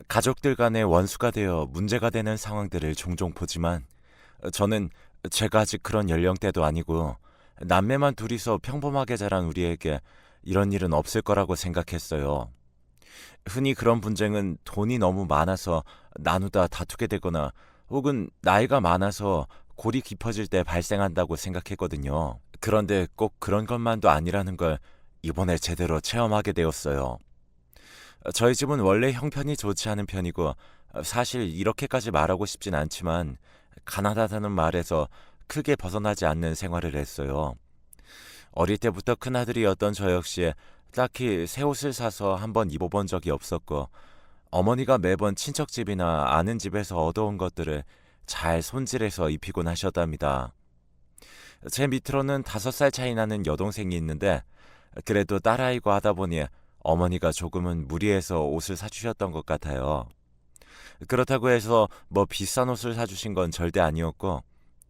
가족들 간의 원수가 되어 문제가 되는 상황들을 종종 보지만 저는 제가 아직 그런 연령대도 아니고 남매만 둘이서 평범하게 자란 우리에게 이런 일은 없을 거라고 생각했어요. 흔히 그런 분쟁은 돈이 너무 많아서 나누다 다투게 되거나 혹은 나이가 많아서 골이 깊어질 때 발생한다고 생각했거든요. 그런데 꼭 그런 것만도 아니라는 걸 이번에 제대로 체험하게 되었어요. 저희 집은 원래 형편이 좋지 않은 편이고 사실 이렇게까지 말하고 싶진 않지만 가난하다는 말에서 크게 벗어나지 않는 생활을 했어요. 어릴 때부터 큰아들이었던 저 역시 딱히 새 옷을 사서 한번 입어본 적이 없었고 어머니가 매번 친척집이나 아는 집에서 얻어온 것들을 잘 손질해서 입히곤 하셨답니다. 제 밑으로는 5살 차이 나는 여동생이 있는데 그래도 딸아이고 하다 보니 어머니가 조금은 무리해서 옷을 사주셨던 것 같아요. 그렇다고 해서 뭐 비싼 옷을 사주신 건 절대 아니었고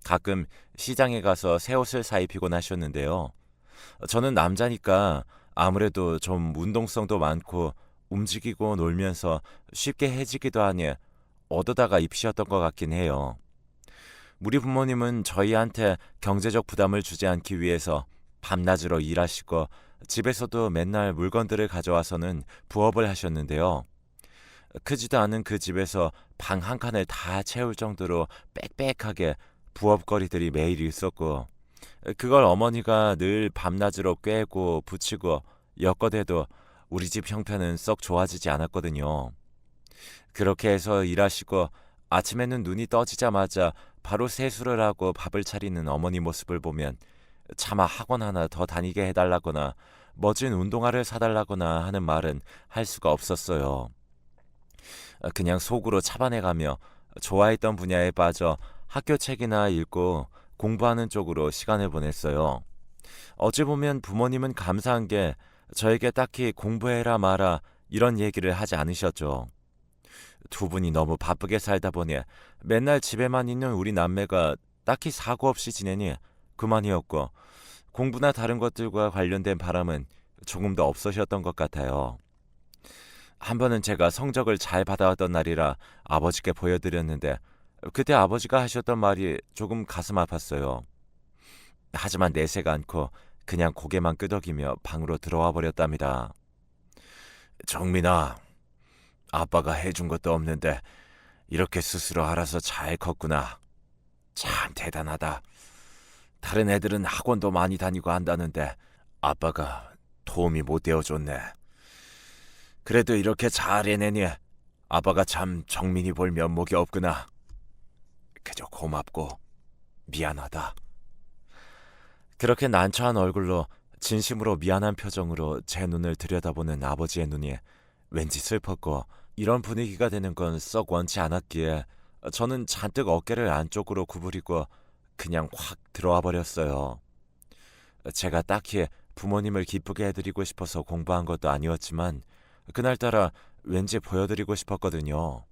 가끔 시장에 가서 새 옷을 사 입히곤 하셨는데요. 저는 남자니까 아무래도 좀 운동성도 많고 움직이고 놀면서 쉽게 해지기도 하니 얻어다가 입히셨던 것 같긴 해요. 우리 부모님은 저희한테 경제적 부담을 주지 않기 위해서 밤낮으로 일하시고 집에서도 맨날 물건들을 가져와서는 부업을 하셨는데요. 크지도 않은 그 집에서 방 한 칸을 다 채울 정도로 빽빽하게 부업거리들이 매일 있었고 그걸 어머니가 늘 밤낮으로 꿰고 붙이고 엮어대도 우리 집 형편은 썩 좋아지지 않았거든요. 그렇게 해서 일하시고 아침에는 눈이 떠지자마자 바로 세수를 하고 밥을 차리는 어머니 모습을 보면 차마 학원 하나 더 다니게 해달라거나 멋진 운동화를 사달라거나 하는 말은 할 수가 없었어요. 그냥 속으로 차반해가며 좋아했던 분야에 빠져 학교 책이나 읽고 공부하는 쪽으로 시간을 보냈어요. 어찌 보면 부모님은 감사한 게 저에게 딱히 공부해라 마라 이런 얘기를 하지 않으셨죠. 두 분이 너무 바쁘게 살다 보니 맨날 집에만 있는 우리 남매가 딱히 사고 없이 지내니 그만이었고 공부나 다른 것들과 관련된 바람은 조금 더 없으셨던 것 같아요. 한 번은 제가 성적을 잘 받아왔던 날이라 아버지께 보여드렸는데 그때 아버지가 하셨던 말이 조금 가슴 아팠어요. 하지만 내세가 않고 그냥 고개만 끄덕이며 방으로 들어와 버렸답니다. 정민아, 아빠가 해준 것도 없는데 이렇게 스스로 알아서 잘 컸구나. 참 대단하다. 다른 애들은 학원도 많이 다니고 한다는데 아빠가 도움이 못 되어줬네. 그래도 이렇게 잘 해내니 아빠가 참 정민이 볼 면목이 없구나. 그저 고맙고 미안하다. 그렇게 난처한 얼굴로 진심으로 미안한 표정으로 제 눈을 들여다보는 아버지의 눈이 왠지 슬펐고 이런 분위기가 되는 건 썩 원치 않았기에 저는 잔뜩 어깨를 안쪽으로 구부리고 그냥 확 들어와 버렸어요. 제가 딱히 부모님을 기쁘게 해드리고 싶어서 공부한 것도 아니었지만 그날따라 왠지 보여드리고 싶었거든요.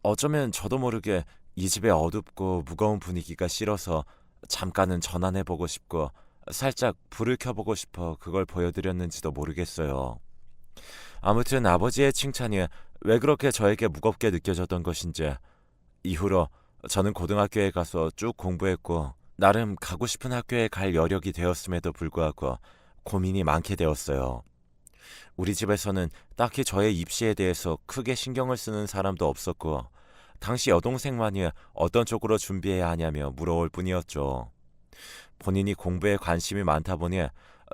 어쩌면 저도 모르게 이 집의 어둡고 무거운 분위기가 싫어서 잠깐은 전환해보고 싶고 살짝 불을 켜보고 싶어 그걸 보여드렸는지도 모르겠어요. 아무튼 아버지의 칭찬이 왜 그렇게 저에게 무겁게 느껴졌던 것인지 이후로 저는 고등학교에 가서 쭉 공부했고 나름 가고 싶은 학교에 갈 여력이 되었음에도 불구하고 고민이 많게 되었어요. 우리 집에서는 딱히 저의 입시에 대해서 크게 신경을 쓰는 사람도 없었고 당시 여동생만이 어떤 쪽으로 준비해야 하냐며 물어올 뿐이었죠. 본인이 공부에 관심이 많다 보니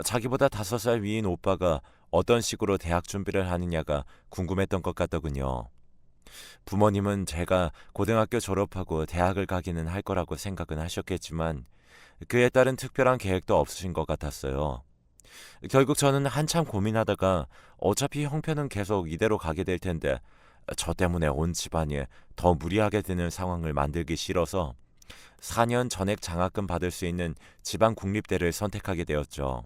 자기보다 5살 위인 오빠가 어떤 식으로 대학 준비를 하느냐가 궁금했던 것 같더군요. 부모님은 제가 고등학교 졸업하고 대학을 가기는 할 거라고 생각은 하셨겠지만 그에 따른 특별한 계획도 없으신 것 같았어요. 결국 저는 한참 고민하다가 어차피 형편은 계속 이대로 가게 될 텐데 저 때문에 온 집안이 더 무리하게 되는 상황을 만들기 싫어서 4년 전액 장학금 받을 수 있는 지방 국립대를 선택하게 되었죠.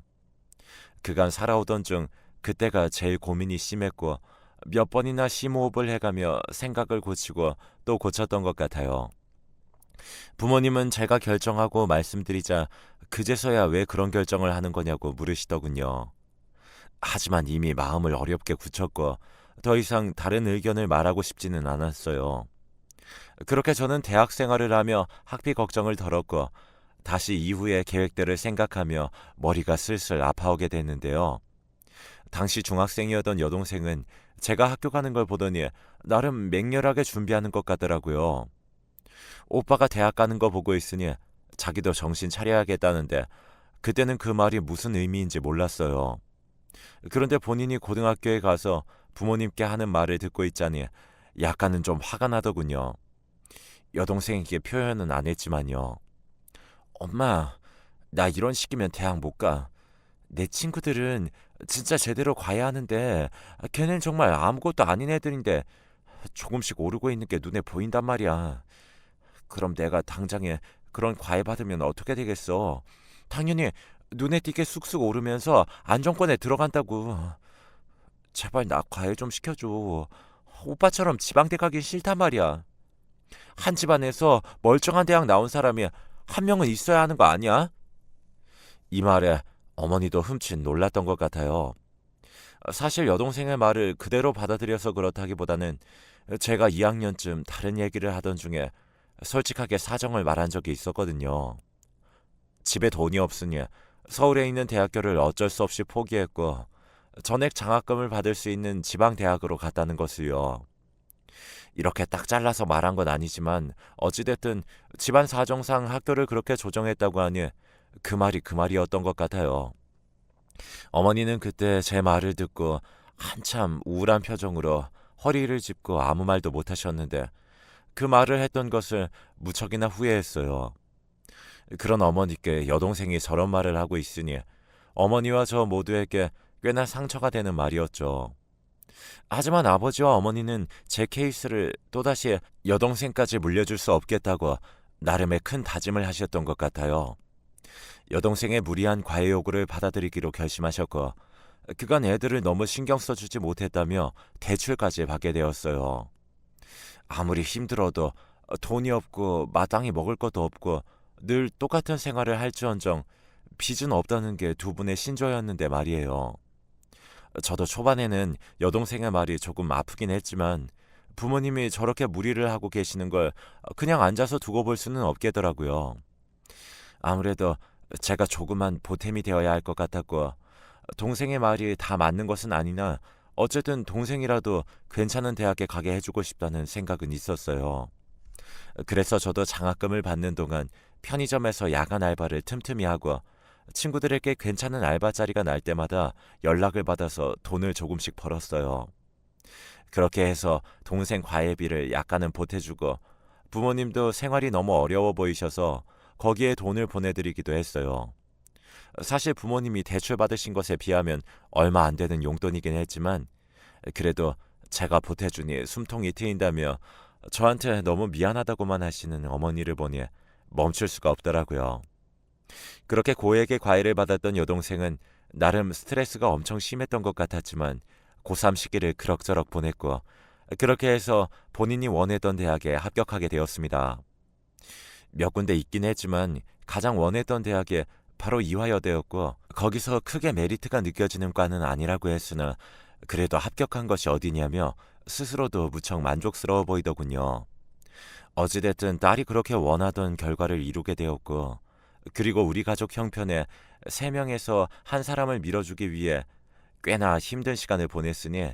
그간 살아오던 중 그때가 제일 고민이 심했고 몇 번이나 심호흡을 해가며 생각을 고치고 또 고쳤던 것 같아요. 부모님은 제가 결정하고 말씀드리자 그제서야 왜 그런 결정을 하는 거냐고 물으시더군요. 하지만 이미 마음을 어렵게 굳혔고 더 이상 다른 의견을 말하고 싶지는 않았어요. 그렇게 저는 대학 생활을 하며 학비 걱정을 덜었고 다시 이후의 계획들을 생각하며 머리가 슬슬 아파오게 됐는데요. 당시 중학생이었던 여동생은 제가 학교 가는 걸 보더니 나름 맹렬하게 준비하는 것 같더라고요. 오빠가 대학 가는 거 보고 있으니 자기도 정신 차려야겠다는데 그때는 그 말이 무슨 의미인지 몰랐어요. 그런데 본인이 고등학교에 가서 부모님께 하는 말을 듣고 있자니 약간은 좀 화가 나더군요. 여동생에게 표현은 안 했지만요. 엄마, 나 이런 식이면 대학 못 가. 내 친구들은 진짜 제대로 가야 하는데 걔는 정말 아무것도 아닌 애들인데 조금씩 오르고 있는 게 눈에 보인단 말이야. 그럼 내가 당장에 그런 과외 받으면 어떻게 되겠어? 당연히 눈에 띄게 쑥쑥 오르면서 안정권에 들어간다고. 제발 나 과외 좀 시켜줘. 오빠처럼 지방대 가긴 싫단 말이야. 한 집안에서 멀쩡한 대학 나온 사람이 한 명은 있어야 하는 거 아니야? 이 말에 어머니도 흠칫 놀랐던 것 같아요. 사실 여동생의 말을 그대로 받아들여서 그렇다기보다는 제가 2학년쯤 다른 얘기를 하던 중에 솔직하게 사정을 말한 적이 있었거든요. 집에 돈이 없으니 서울에 있는 대학교를 어쩔 수 없이 포기했고 전액 장학금을 받을 수 있는 지방 대학으로 갔다는 것을요. 이렇게 딱 잘라서 말한 건 아니지만 어찌됐든 집안 사정상 학교를 그렇게 조정했다고 하니 그 말이 그 말이었던 것 같아요. 어머니는 그때 제 말을 듣고 한참 우울한 표정으로 허리를 짚고 아무 말도 못 하셨는데 그 말을 했던 것을 무척이나 후회했어요. 그런 어머니께 여동생이 저런 말을 하고 있으니 어머니와 저 모두에게 꽤나 상처가 되는 말이었죠. 하지만 아버지와 어머니는 제 케이스를 또다시 여동생까지 물려줄 수 없겠다고 나름의 큰 다짐을 하셨던 것 같아요. 여동생의 무리한 과외 요구를 받아들이기로 결심하셨고 그간 애들을 너무 신경 써주지 못했다며 대출까지 받게 되었어요. 아무리 힘들어도 돈이 없고 마땅히 먹을 것도 없고 늘 똑같은 생활을 할지언정 빚은 없다는 게 두 분의 신조였는데 말이에요. 저도 초반에는 여동생의 말이 조금 아프긴 했지만 부모님이 저렇게 무리를 하고 계시는 걸 그냥 앉아서 두고 볼 수는 없겠더라고요. 아무래도 제가 조그만 보탬이 되어야 할 것 같았고 동생의 말이 다 맞는 것은 아니나 어쨌든 동생이라도 괜찮은 대학에 가게 해주고 싶다는 생각은 있었어요. 그래서 저도 장학금을 받는 동안 편의점에서 야간 알바를 틈틈이 하고 친구들에게 괜찮은 알바 자리가 날 때마다 연락을 받아서 돈을 조금씩 벌었어요. 그렇게 해서 동생 과외비를 약간은 보태주고 부모님도 생활이 너무 어려워 보이셔서 거기에 돈을 보내드리기도 했어요. 사실 부모님이 대출 받으신 것에 비하면 얼마 안 되는 용돈이긴 했지만 그래도 제가 보태주니 숨통이 트인다며 저한테 너무 미안하다고만 하시는 어머니를 보니 멈출 수가 없더라고요. 그렇게 고액의 과외를 받았던 여동생은 나름 스트레스가 엄청 심했던 것 같았지만 고3 시기를 그럭저럭 보냈고 그렇게 해서 본인이 원했던 대학에 합격하게 되었습니다. 몇 군데 있긴 했지만 가장 원했던 대학에 바로 이화여대였고 거기서 크게 메리트가 느껴지는 과는 아니라고 했으나 그래도 합격한 것이 어디냐며 스스로도 무척 만족스러워 보이더군요. 어찌됐든 딸이 그렇게 원하던 결과를 이루게 되었고 그리고 우리 가족 형편에 3명에서 한 사람을 밀어주기 위해 꽤나 힘든 시간을 보냈으니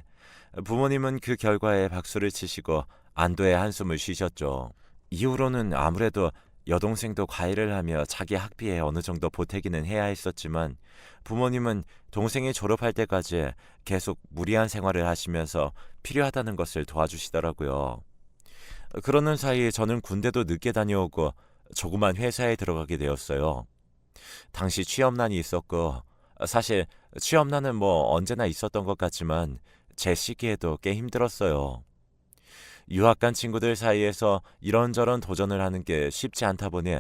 부모님은 그 결과에 박수를 치시고 안도의 한숨을 쉬셨죠. 이후로는 아무래도 여동생도 과외를 하며 자기 학비에 어느 정도 보태기는 해야 했었지만 부모님은 동생이 졸업할 때까지 계속 무리한 생활을 하시면서 필요하다는 것을 도와주시더라고요. 그러는 사이 저는 군대도 늦게 다녀오고 조그만 회사에 들어가게 되었어요. 당시 취업난이 있었고 사실 취업난은 뭐 언제나 있었던 것 같지만 제 시기에도 꽤 힘들었어요. 유학 간 친구들 사이에서 이런저런 도전을 하는 게 쉽지 않다 보니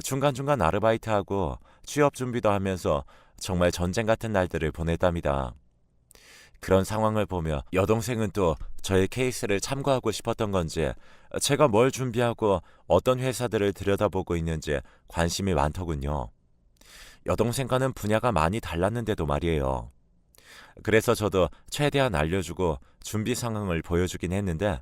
중간중간 아르바이트하고 취업 준비도 하면서 정말 전쟁 같은 날들을 보냈답니다. 그런 상황을 보며 여동생은 또 저의 케이스를 참고하고 싶었던 건지 제가 뭘 준비하고 어떤 회사들을 들여다보고 있는지 관심이 많더군요. 여동생과는 분야가 많이 달랐는데도 말이에요. 그래서 저도 최대한 알려주고 준비 상황을 보여주긴 했는데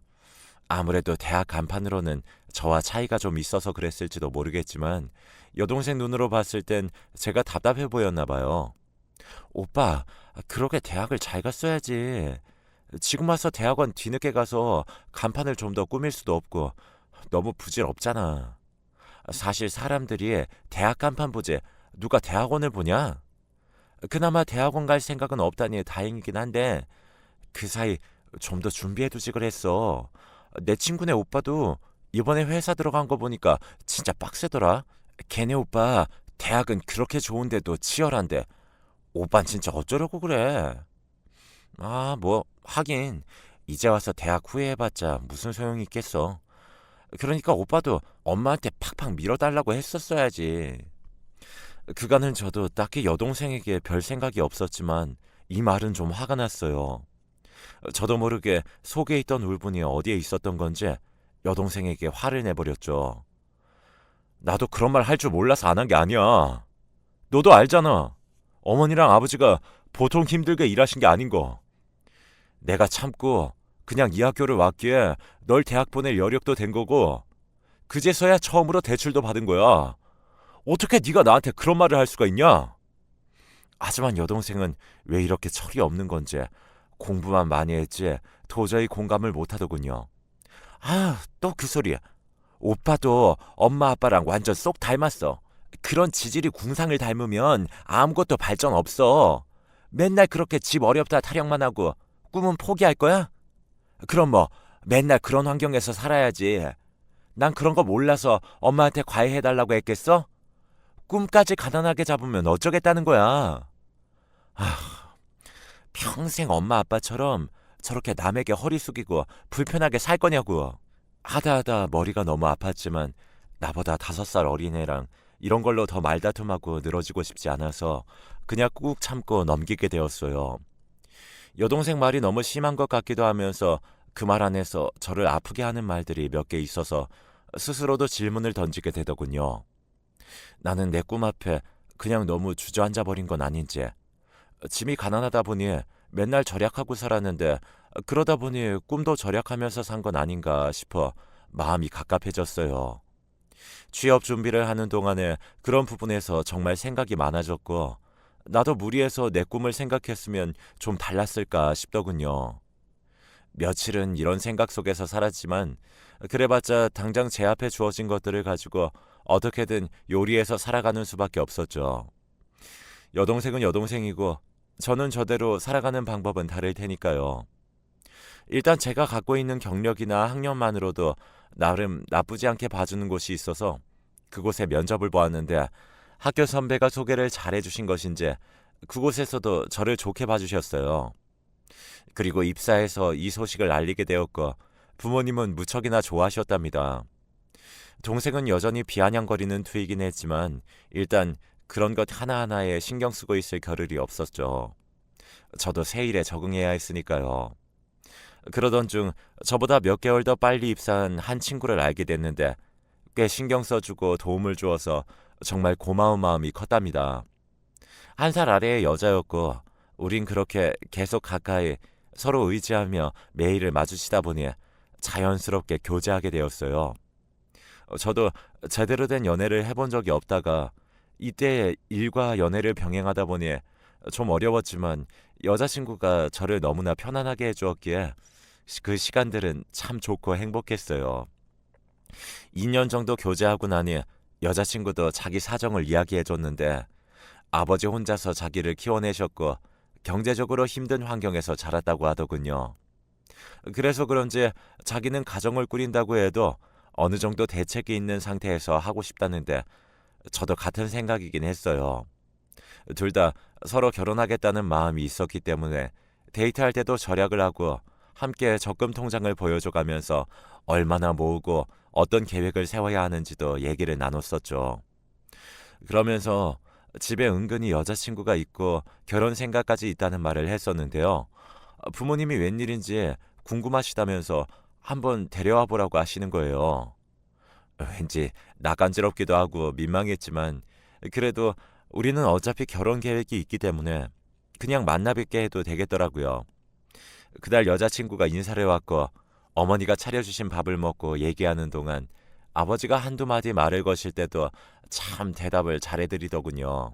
아무래도 대학 간판으로는 저와 차이가 좀 있어서 그랬을지도 모르겠지만 여동생 눈으로 봤을 땐 제가 답답해 보였나 봐요. 오빠, 그러게 대학을 잘 갔어야지. 지금 와서 대학원 뒤늦게 가서 간판을 좀 더 꾸밀 수도 없고 너무 부질없잖아. 사실 사람들이 대학 간판 보지 누가 대학원을 보냐? 그나마 대학원 갈 생각은 없다니 다행이긴 한데 그 사이 좀 더 준비해두지 그랬어. 내 친구네 오빠도 이번에 회사 들어간 거 보니까 진짜 빡세더라. 걔네 오빠 대학은 그렇게 좋은데도 치열한데 오빤 진짜 어쩌려고 그래. 아, 뭐 하긴 이제 와서 대학 후회해봤자 무슨 소용이 있겠어. 그러니까 오빠도 엄마한테 팍팍 밀어달라고 했었어야지. 그간은 저도 딱히 여동생에게 별 생각이 없었지만 이 말은 좀 화가 났어요. 저도 모르게 속에 있던 울분이 어디에 있었던 건지 여동생에게 화를 내버렸죠. 나도 그런 말 할 줄 몰라서 안 한 게 아니야. 너도 알잖아. 어머니랑 아버지가 보통 힘들게 일하신 게 아닌 거. 내가 참고 그냥 이 학교를 왔기에 널 대학 보낼 여력도 된 거고 그제서야 처음으로 대출도 받은 거야. 어떻게 네가 나한테 그런 말을 할 수가 있냐? 하지만 여동생은 왜 이렇게 철이 없는 건지 공부만 많이 했지 도저히 공감을 못하더군요. 아, 또 그 소리야. 오빠도 엄마 아빠랑 완전 쏙 닮았어. 그런 지질이 궁상을 닮으면 아무것도 발전 없어. 맨날 그렇게 집 어렵다 타령만 하고 꿈은 포기할 거야? 그럼 뭐 맨날 그런 환경에서 살아야지. 난 그런 거 몰라서 엄마한테 과외해달라고 했겠어? 꿈까지 가난하게 잡으면 어쩌겠다는 거야. 아, 평생 엄마 아빠처럼 저렇게 남에게 허리 숙이고 불편하게 살 거냐고. 하다 머리가 너무 아팠지만 나보다 5살 어린애랑 이런 걸로 더 말다툼하고 늘어지고 싶지 않아서 그냥 꾹 참고 넘기게 되었어요. 여동생 말이 너무 심한 것 같기도 하면서 그 말 안에서 저를 아프게 하는 말들이 몇 개 있어서 스스로도 질문을 던지게 되더군요. 나는 내 꿈 앞에 그냥 너무 주저앉아 버린 건 아닌지, 짐이 가난하다 보니 맨날 절약하고 살았는데 그러다 보니 꿈도 절약하면서 산 건 아닌가 싶어 마음이 갑갑해졌어요. 취업 준비를 하는 동안에 그런 부분에서 정말 생각이 많아졌고 나도 무리해서 내 꿈을 생각했으면 좀 달랐을까 싶더군요. 며칠은 이런 생각 속에서 살았지만 그래봤자 당장 제 앞에 주어진 것들을 가지고 어떻게든 요리해서 살아가는 수밖에 없었죠. 여동생은 여동생이고 저는 저대로 살아가는 방법은 다를 테니까요. 일단 제가 갖고 있는 경력이나 학력만으로도 나름 나쁘지 않게 봐주는 곳이 있어서 그곳에 면접을 보았는데 학교 선배가 소개를 잘해주신 것인지 그곳에서도 저를 좋게 봐주셨어요. 그리고 입사해서 이 소식을 알리게 되었고 부모님은 무척이나 좋아하셨답니다. 동생은 여전히 비아냥거리는 투이긴 했지만 일단 그런 것 하나하나에 신경 쓰고 있을 겨를이 없었죠. 저도 새 일에 적응해야 했으니까요. 그러던 중 저보다 몇 개월 더 빨리 입사한 한 친구를 알게 됐는데 꽤 신경 써주고 도움을 주어서 정말 고마운 마음이 컸답니다. 1살 아래의 여자였고 우린 그렇게 계속 가까이 서로 의지하며 매일을 마주치다 보니 자연스럽게 교제하게 되었어요. 저도 제대로 된 연애를 해본 적이 없다가 이때 일과 연애를 병행하다 보니 좀 어려웠지만 여자친구가 저를 너무나 편안하게 해주었기에 그 시간들은 참 좋고 행복했어요. 2년 정도 교제하고 나니 여자친구도 자기 사정을 이야기해줬는데 아버지 혼자서 자기를 키워내셨고 경제적으로 힘든 환경에서 자랐다고 하더군요. 그래서 그런지 자기는 가정을 꾸린다고 해도 어느 정도 대책이 있는 상태에서 하고 싶다는데 저도 같은 생각이긴 했어요. 둘 다 서로 결혼하겠다는 마음이 있었기 때문에 데이트할 때도 절약을 하고 함께 적금 통장을 보여줘가면서 얼마나 모으고 어떤 계획을 세워야 하는지도 얘기를 나눴었죠. 그러면서 집에 은근히 여자친구가 있고 결혼 생각까지 있다는 말을 했었는데요. 부모님이 웬일인지 궁금하시다면서 한번 데려와 보라고 하시는 거예요. 왠지 낯간지럽기도 하고 민망했지만 그래도 우리는 어차피 결혼 계획이 있기 때문에 그냥 만나 뵙게 해도 되겠더라고요. 그날 여자친구가 인사를 왔고 어머니가 차려주신 밥을 먹고 얘기하는 동안 아버지가 한두 마디 말을 거실 때도 참 대답을 잘해드리더군요.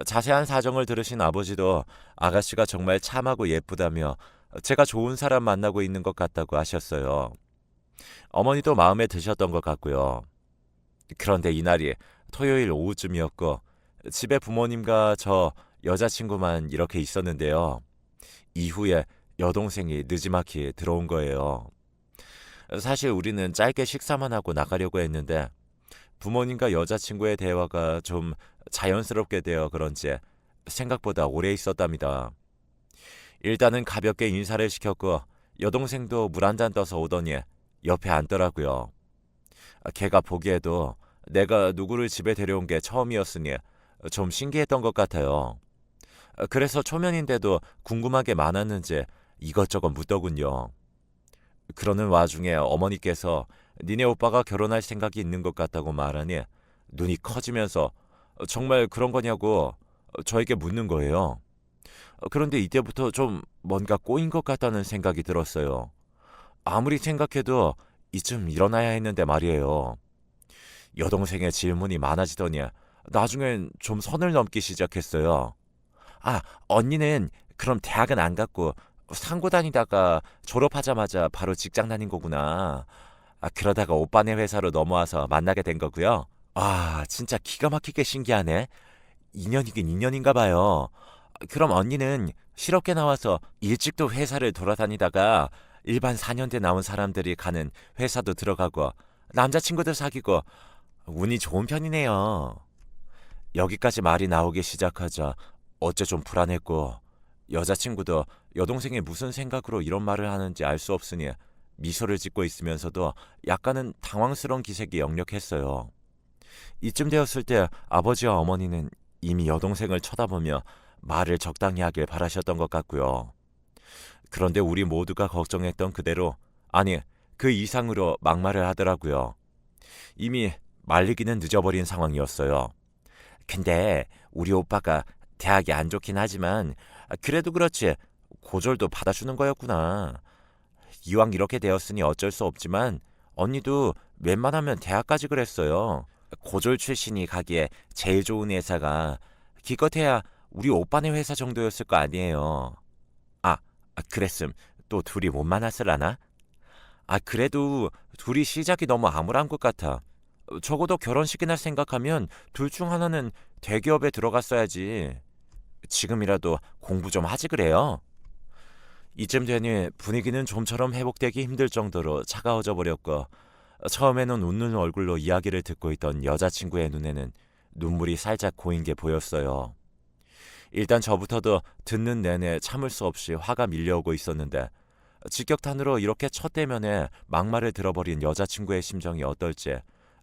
자세한 사정을 들으신 아버지도 아가씨가 정말 참하고 예쁘다며 제가 좋은 사람 만나고 있는 것 같다고 하셨어요. 어머니도 마음에 드셨던 것 같고요. 그런데 이날이 토요일 오후쯤이었고 집에 부모님과 저 여자친구만 이렇게 있었는데요. 이후에 여동생이 느지막이 들어온 거예요. 사실 우리는 짧게 식사만 하고 나가려고 했는데 부모님과 여자친구의 대화가 좀 자연스럽게 되어 그런지 생각보다 오래 있었답니다. 일단은 가볍게 인사를 시켰고 여동생도 물 한 잔 떠서 오더니 옆에 앉더라고요. 걔가 보기에도 내가 누구를 집에 데려온 게 처음이었으니 좀 신기했던 것 같아요. 그래서 초면인데도 궁금한 게 많았는지 이것저것 묻더군요. 그러는 와중에 어머니께서 니네 오빠가 결혼할 생각이 있는 것 같다고 말하니 눈이 커지면서 정말 그런 거냐고 저에게 묻는 거예요. 그런데 이때부터 좀 뭔가 꼬인 것 같다는 생각이 들었어요. 아무리 생각해도 이쯤 일어나야 했는데 말이에요. 여동생의 질문이 많아지더니 나중엔 좀 선을 넘기 시작했어요. 아, 언니는 그럼 대학은 안 갔고 상고 다니다가 졸업하자마자 바로 직장 다닌 거구나. 그러다가 오빠네 회사로 넘어와서 만나게 된 거고요. 진짜 기가 막히게 신기하네. 인연이긴 인연인가 봐요. 그럼 언니는 실업계 나와서 일찍도 회사를 돌아다니다가 일반 4년대 나온 사람들이 가는 회사도 들어가고 남자친구도 사귀고 운이 좋은 편이네요. 여기까지 말이 나오기 시작하자 어째 좀 불안했고 여자친구도 여동생이 무슨 생각으로 이런 말을 하는지 알 수 없으니 미소를 짓고 있으면서도 약간은 당황스러운 기색이 역력했어요. 이쯤 되었을 때 아버지와 어머니는 이미 여동생을 쳐다보며 말을 적당히 하길 바라셨던 것 같고요. 그런데 우리 모두가 걱정했던 그대로, 아니 그 이상으로 막말을 하더라고요. 이미 말리기는 늦어버린 상황이었어요. 근데 우리 오빠가 대학이 안 좋긴 하지만 그래도 그렇지 고졸도 받아주는 거였구나. 이왕 이렇게 되었으니 어쩔 수 없지만 언니도 웬만하면 대학까지 그랬어요. 고졸 출신이 가기에 제일 좋은 회사가 기껏해야 우리 오빠네 회사 정도였을 거 아니에요. 아, 그랬음 또 둘이 못 만났을라나? 그래도 둘이 시작이 너무 암울한 것 같아. 적어도 결혼식이나 생각하면 둘 중 하나는 대기업에 들어갔어야지. 지금이라도 공부 좀 하지 그래요. 이쯤 되니 분위기는 좀처럼 회복되기 힘들 정도로 차가워져 버렸고 처음에는 웃는 얼굴로 이야기를 듣고 있던 여자친구의 눈에는 눈물이 살짝 고인 게 보였어요. 일단 저부터도 듣는 내내 참을 수 없이 화가 밀려오고 있었는데 직격탄으로 이렇게 첫 대면에 막말을 들어버린 여자친구의 심정이 어떨지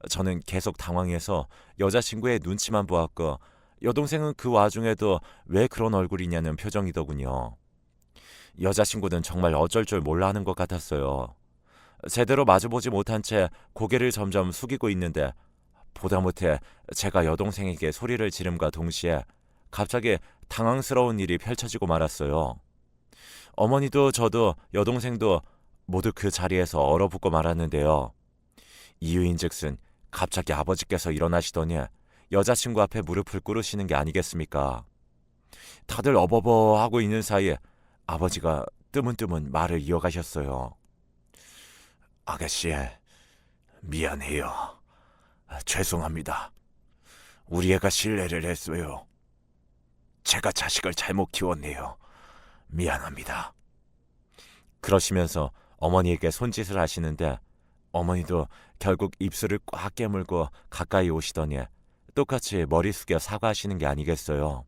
저는 계속 당황해서 여자친구의 눈치만 보았고 여동생은 그 와중에도 왜 그런 얼굴이냐는 표정이더군요. 여자친구는 정말 어쩔 줄 몰라 하는 것 같았어요. 제대로 마주보지 못한 채 고개를 점점 숙이고 있는데 보다 못해 제가 여동생에게 소리를 지름과 동시에 갑자기 당황스러운 일이 펼쳐지고 말았어요. 어머니도 저도 여동생도 모두 그 자리에서 얼어붙고 말았는데요. 이유인즉슨 갑자기 아버지께서 일어나시더니 여자친구 앞에 무릎을 꿇으시는 게 아니겠습니까? 다들 어버버 하고 있는 사이에 아버지가 뜨문뜨문 말을 이어가셨어요. 아가씨, 미안해요. 죄송합니다. 우리 애가 실례를 했어요. 제가 자식을 잘못 키웠네요. 미안합니다. 그러시면서 어머니에게 손짓을 하시는데 어머니도 결국 입술을 꽉 깨물고 가까이 오시더니 똑같이 머리 숙여 사과하시는 게 아니겠어요.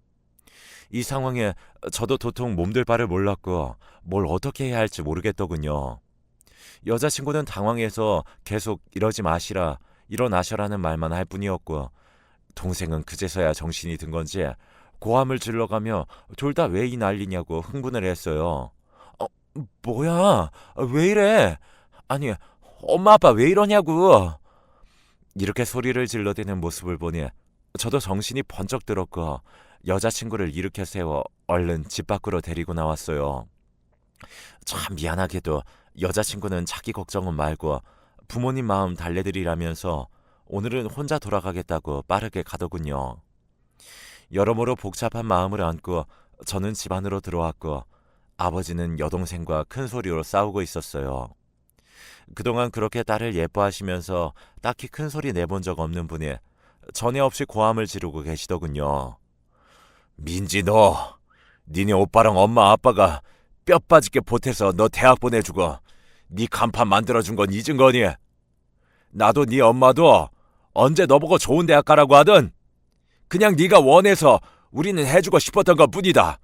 이 상황에 저도 도통 몸둘 바를 몰랐고 뭘 어떻게 해야 할지 모르겠더군요. 여자친구는 당황해서 계속 이러지 마시라, 일어나셔라는 말만 할 뿐이었고 동생은 그제서야 정신이 든 건지 고함을 질러가며 둘 다 왜 이 난리냐고 흥분을 했어요. 뭐야? 왜 이래? 아니, 엄마 아빠 왜 이러냐고. 이렇게 소리를 질러대는 모습을 보니 저도 정신이 번쩍 들었고 여자친구를 일으켜 세워 얼른 집 밖으로 데리고 나왔어요. 참 미안하게도 여자친구는 자기 걱정은 말고 부모님 마음 달래드리라면서 오늘은 혼자 돌아가겠다고 빠르게 가더군요. 여러모로 복잡한 마음을 안고 저는 집 안으로 들어왔고 아버지는 여동생과 큰 소리로 싸우고 있었어요. 그동안 그렇게 딸을 예뻐하시면서 딱히 큰 소리 내본 적 없는 분이 전에 없이 고함을 지르고 계시더군요. 민지 너, 니네 오빠랑 엄마 아빠가 뼈 빠지게 보태서 너 대학 보내주고 네 간판 만들어준 건 잊은 거니? 나도 네 엄마도 언제 너보고 좋은 대학 가라고 하든 그냥 네가 원해서 우리는 해주고 싶었던 것 뿐이다.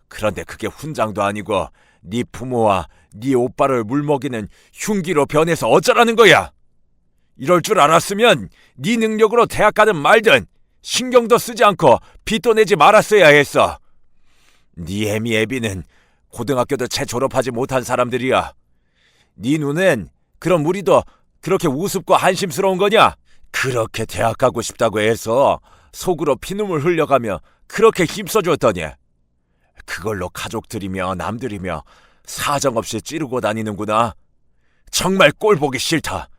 그런데 그게 훈장도 아니고 네 부모와 네 오빠를 물먹이는 흉기로 변해서 어쩌라는 거야? 이럴 줄 알았으면 네 능력으로 대학 가든 말든 신경도 쓰지 않고 빚도 내지 말았어야 했어. 네 애미 애비는 고등학교도 채 졸업하지 못한 사람들이야. 네 눈엔 그럼 우리도 그렇게 우습고 한심스러운 거냐? 그렇게 대학 가고 싶다고 해서 속으로 피눈물 흘려가며 그렇게 힘써줬더니 그걸로 가족들이며 남들이며 사정없이 찌르고 다니는구나. 정말 꼴 보기 싫다.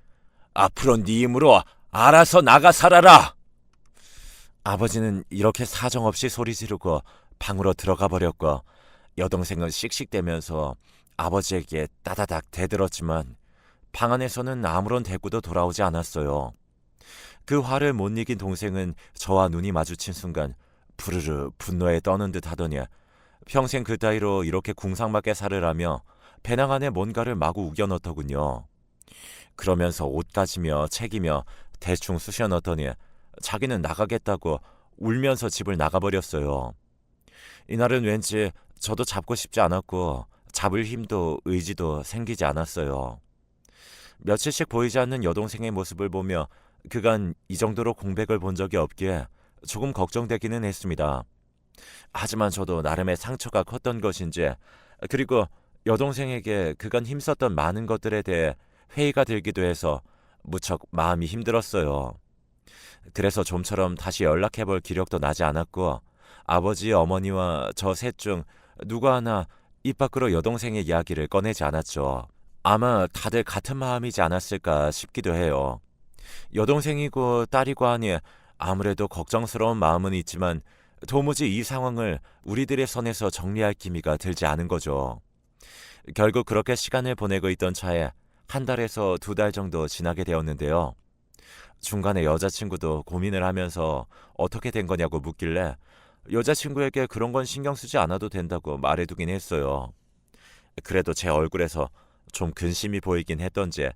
앞으로 네 힘으로 알아서 나가 살아라. 아버지는 이렇게 사정없이 소리 지르고 방으로 들어가 버렸고 여동생은 씩씩대면서 아버지에게 따다닥 대들었지만 방 안에서는 아무런 대꾸도 돌아오지 않았어요. 그 화를 못 이긴 동생은 저와 눈이 마주친 순간 부르르 분노에 떠는 듯 하더니 평생 그 따위로 이렇게 궁상맞게 살으라며 배낭 안에 뭔가를 마구 우겨 넣더군요. 그러면서 옷 가지며 책이며 대충 쑤셔 넣더니 자기는 나가겠다고 울면서 집을 나가버렸어요. 이날은 왠지 저도 잡고 싶지 않았고 잡을 힘도 의지도 생기지 않았어요. 며칠씩 보이지 않는 여동생의 모습을 보며 그간 이 정도로 공백을 본 적이 없기에 조금 걱정되기는 했습니다. 하지만 저도 나름의 상처가 컸던 것인지 그리고 여동생에게 그간 힘썼던 많은 것들에 대해 회의가 들기도 해서 무척 마음이 힘들었어요. 그래서 좀처럼 다시 연락해볼 기력도 나지 않았고 아버지, 어머니와 저 셋 중 누구 하나 입 밖으로 여동생의 이야기를 꺼내지 않았죠. 아마 다들 같은 마음이지 않았을까 싶기도 해요. 여동생이고 딸이고 하니 아무래도 걱정스러운 마음은 있지만 도무지 이 상황을 우리들의 선에서 정리할 기미가 들지 않은 거죠. 결국 그렇게 시간을 보내고 있던 차에 한 달에서 2달 정도 지나게 되었는데요. 중간에 여자친구도 고민을 하면서 어떻게 된 거냐고 묻길래 여자친구에게 그런 건 신경 쓰지 않아도 된다고 말해두긴 했어요. 그래도 제 얼굴에서 좀 근심이 보이긴 했던지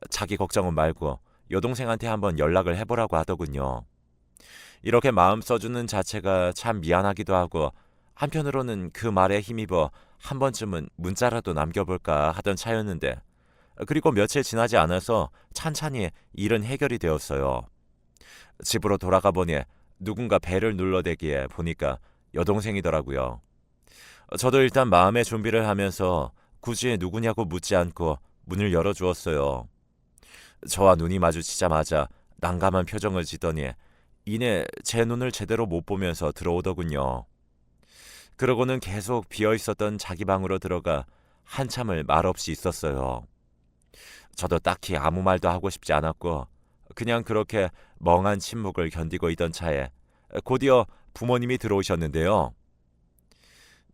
자기 걱정은 말고 여동생한테 한번 연락을 해보라고 하더군요. 이렇게 마음 써주는 자체가 참 미안하기도 하고 한편으로는 그 말에 힘입어 한 번쯤은 문자라도 남겨볼까 하던 차였는데 그리고 며칠 지나지 않아서 찬찬히 일은 해결이 되었어요. 집으로 돌아가 보니 누군가 벨을 눌러대기에 보니까 여동생이더라고요. 저도 일단 마음의 준비를 하면서 굳이 누구냐고 묻지 않고 문을 열어주었어요. 저와 눈이 마주치자마자 난감한 표정을 지더니 이내 제 눈을 제대로 못 보면서 들어오더군요. 그러고는 계속 비어있었던 자기 방으로 들어가 한참을 말없이 있었어요. 저도 딱히 아무 말도 하고 싶지 않았고 그냥 그렇게 멍한 침묵을 견디고 있던 차에 곧이어 부모님이 들어오셨는데요.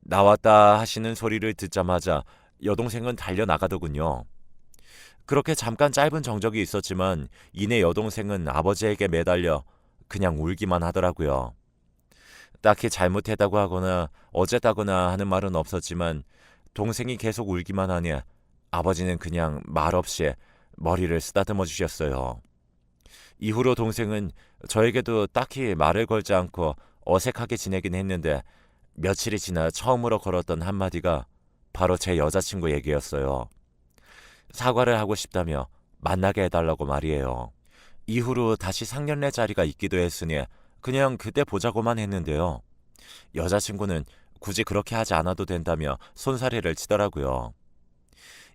나왔다 하시는 소리를 듣자마자 여동생은 달려나가더군요. 그렇게 잠깐 짧은 정적이 있었지만 이내 여동생은 아버지에게 매달려 그냥 울기만 하더라고요. 딱히 잘못했다고 하거나 어쨌다거나 하는 말은 없었지만 동생이 계속 울기만 하니 아버지는 그냥 말없이 머리를 쓰다듬어 주셨어요. 이후로 동생은 저에게도 딱히 말을 걸지 않고 어색하게 지내긴 했는데 며칠이 지나 처음으로 걸었던 한마디가 바로 제 여자친구 얘기였어요. 사과를 하고 싶다며 만나게 해달라고 말이에요. 이후로 다시 상견례 자리가 있기도 했으니 그냥 그때 보자고만 했는데요. 여자친구는 굳이 그렇게 하지 않아도 된다며 손사래를 치더라고요.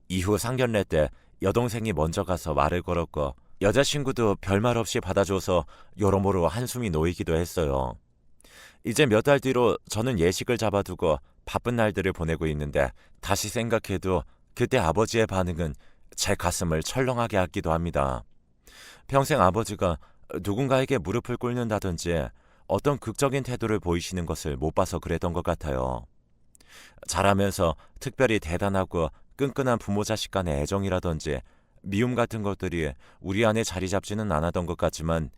이후 상견례 때 여동생이 먼저 가서 말을 걸었고 여자친구도 별말 없이 받아줘서 여러모로 한숨이 놓이기도 했어요. 이제 몇 달 뒤로 저는 예식을 잡아두고 바쁜 날들을 보내고 있는데 다시 생각해도 그때 아버지의 반응은 제 가슴을 철렁하게 하기도 합니다. 평생 아버지가 누군가에게 무릎을 꿇는다든지 어떤 극적인 태도를 보이시는 것을 못 봐서 그랬던 것 같아요. 자라면서 특별히 대단하고 끈끈한 부모 자식 간의 애정이라든지 미움 같은 것들이 우리 안에 자리 잡지는 않았던 것 같지만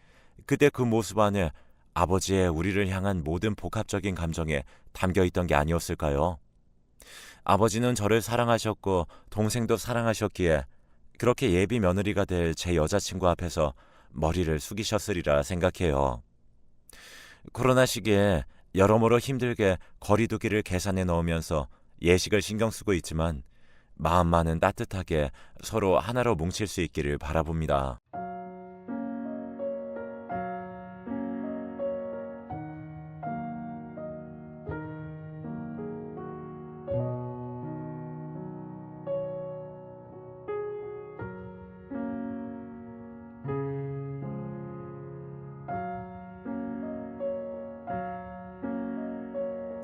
그때 그 모습 안에 아버지의 우리를 향한 모든 복합적인 감정에 담겨 있던 게 아니었을까요? 아버지는 저를 사랑하셨고 동생도 사랑하셨기에 그렇게 예비 며느리가 될 제 여자친구 앞에서 머리를 숙이셨으리라 생각해요. 코로나 시기에 여러모로 힘들게 거리두기를 계산해 넣으면서 예식을 신경 쓰고 있지만 마음만은 따뜻하게 서로 하나로 뭉칠 수 있기를 바라봅니다.